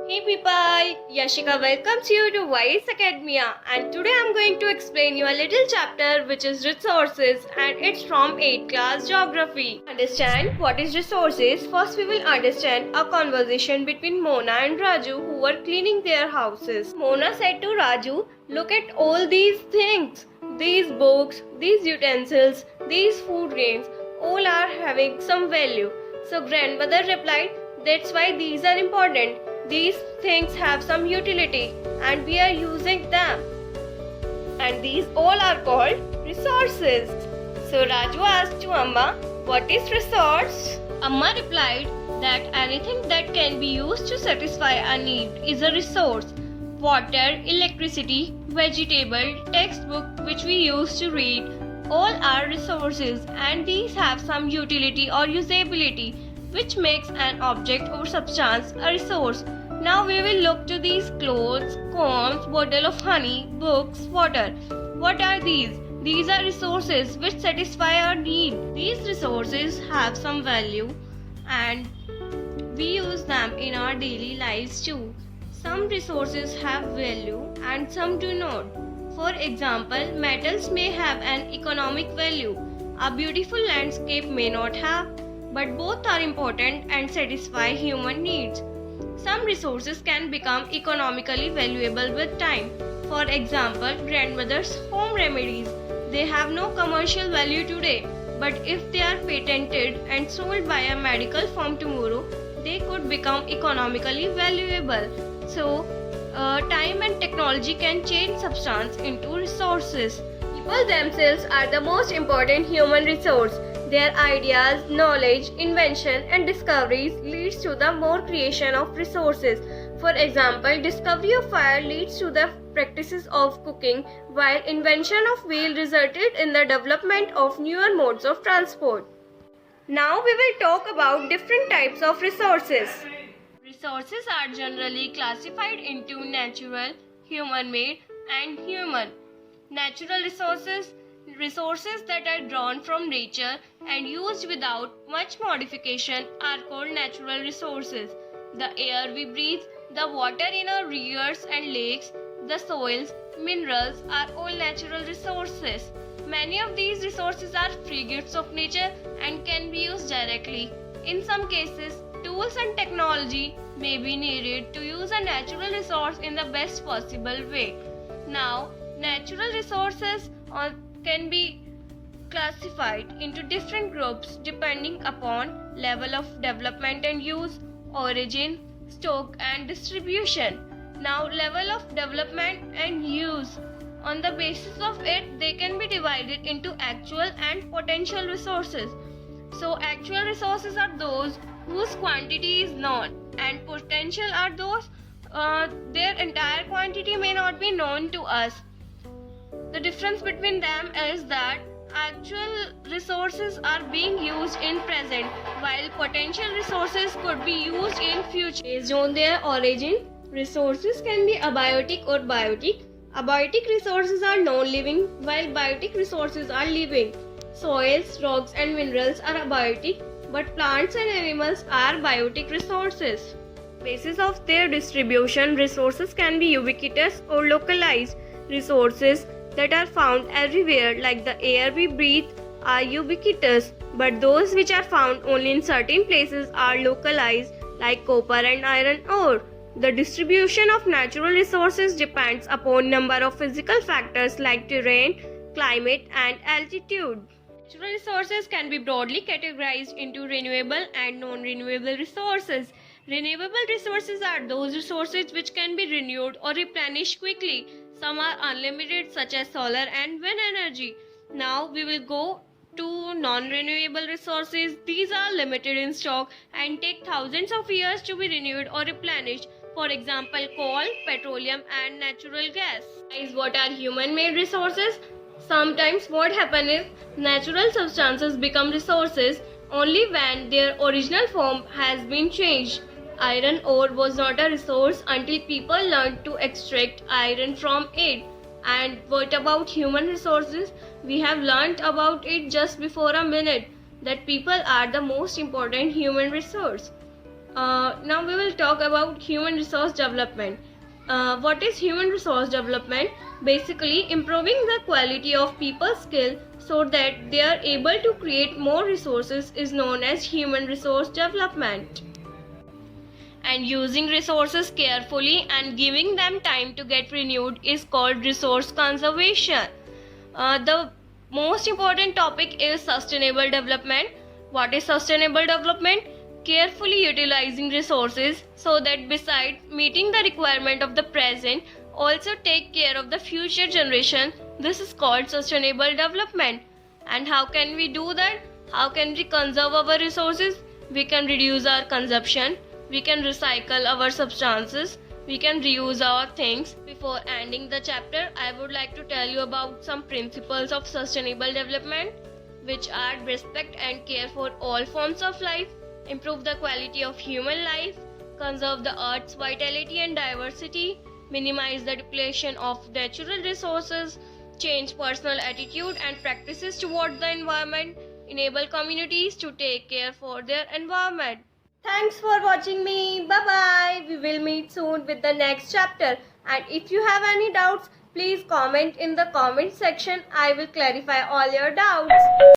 Hey people, Yashika welcomes you to Wise Academia, and today I'm going to explain you a little chapter which is resources, and it's from 8th class geography. Understand what is resources? First we will understand a conversation between Mona and Raju who were cleaning their houses. Mona said to Raju, "Look at all these things. These books, these utensils, these food grains, all are having some value." So grandmother replied, "That's why these are important. These things have some utility and we are using them. And these all are called resources." So Raju asked to Amma, "What is resource?" Amma replied that anything that can be used to satisfy a need is a resource. Water, electricity, vegetable, textbook which we use to read, all are resources, and these have some utility or usability which makes an object or substance a resource. Now we will look to these clothes, combs, bottle of honey, books, water. What are these? These are resources which satisfy our need. These resources have some value and we use them in our daily lives too. Some resources have value and some do not. For example, metals may have an economic value. A beautiful landscape may not have, but both are important and satisfy human needs. Some resources can become economically valuable with time. For example, grandmother's home remedies. They have no commercial value today, but if they are patented and sold by a medical firm tomorrow, they could become economically valuable. So, time and technology can change substance into resources. People themselves are the most important human resource. Their ideas, knowledge, invention and discoveries leads to the more creation of resources. For example, discovery of fire leads to the practices of cooking, while invention of wheel resulted in the development of newer modes of transport. Now we will talk about different types of resources. Resources are generally classified into natural, human-made and human. Natural resources that are drawn from nature and used without much modification are called natural resources. The air we breathe, the water in our rivers and lakes, the soils, minerals are all natural resources. Many of these resources are free gifts of nature and can be used directly. In some cases, tools and technology may be needed to use a natural resource in the best possible way. Now, natural resources can be classified into different groups depending upon level of development and use, origin, stock and distribution. Now, level of development and use. On the basis of it, they can be divided into actual and potential resources. So, actual resources are those whose quantity is known, and potential are those their entire quantity may not be known to us. The difference between them is that actual resources are being used in present, while potential resources could be used in future. Based on their origin, resources can be abiotic or biotic. Abiotic resources are non-living, while biotic resources are living. Soils, rocks and minerals are abiotic, but plants and animals are biotic resources. Basis of their distribution, resources can be ubiquitous or localized. Resources that are found everywhere, like the air we breathe, are ubiquitous, but those which are found only in certain places are localized, like copper and iron ore. The distribution of natural resources depends upon number of physical factors like terrain, climate and altitude. Natural resources can be broadly categorized into renewable and non-renewable resources. Renewable resources are those resources which can be renewed or replenished quickly. Some are unlimited, such as solar and wind energy. Now we will go to non-renewable resources. These are limited in stock and take thousands of years to be renewed or replenished. For example, coal, petroleum and natural gas. What are human-made resources? Sometimes what happens is natural substances become resources only when their original form has been changed. Iron ore was not a resource until people learned to extract iron from it. And what about human resources? We have learnt about it just before a minute, that people are the most important human resource. Now we will talk about human resource development. What is human resource development? Basically, improving the quality of people's skill so that they are able to create more resources is known as human resource development. And using resources carefully and giving them time to get renewed is called resource conservation. The most important topic is sustainable development. What is sustainable development? Carefully utilizing resources so that besides meeting the requirement of the present, also take care of the future generation. This is called sustainable development. And how can we do that? How can we conserve our resources? We can reduce our consumption. We can recycle our substances. We can reuse our things. Before ending the chapter, I would like to tell you about some principles of sustainable development, which are respect and care for all forms of life, improve the quality of human life, conserve the earth's vitality and diversity, minimize the depletion of natural resources, change personal attitude and practices toward the environment, enable communities to take care for their environment. Thanks for watching me. Bye bye. We will meet soon with the next chapter. And if you have any doubts, please comment in the comment section. I will clarify all your doubts.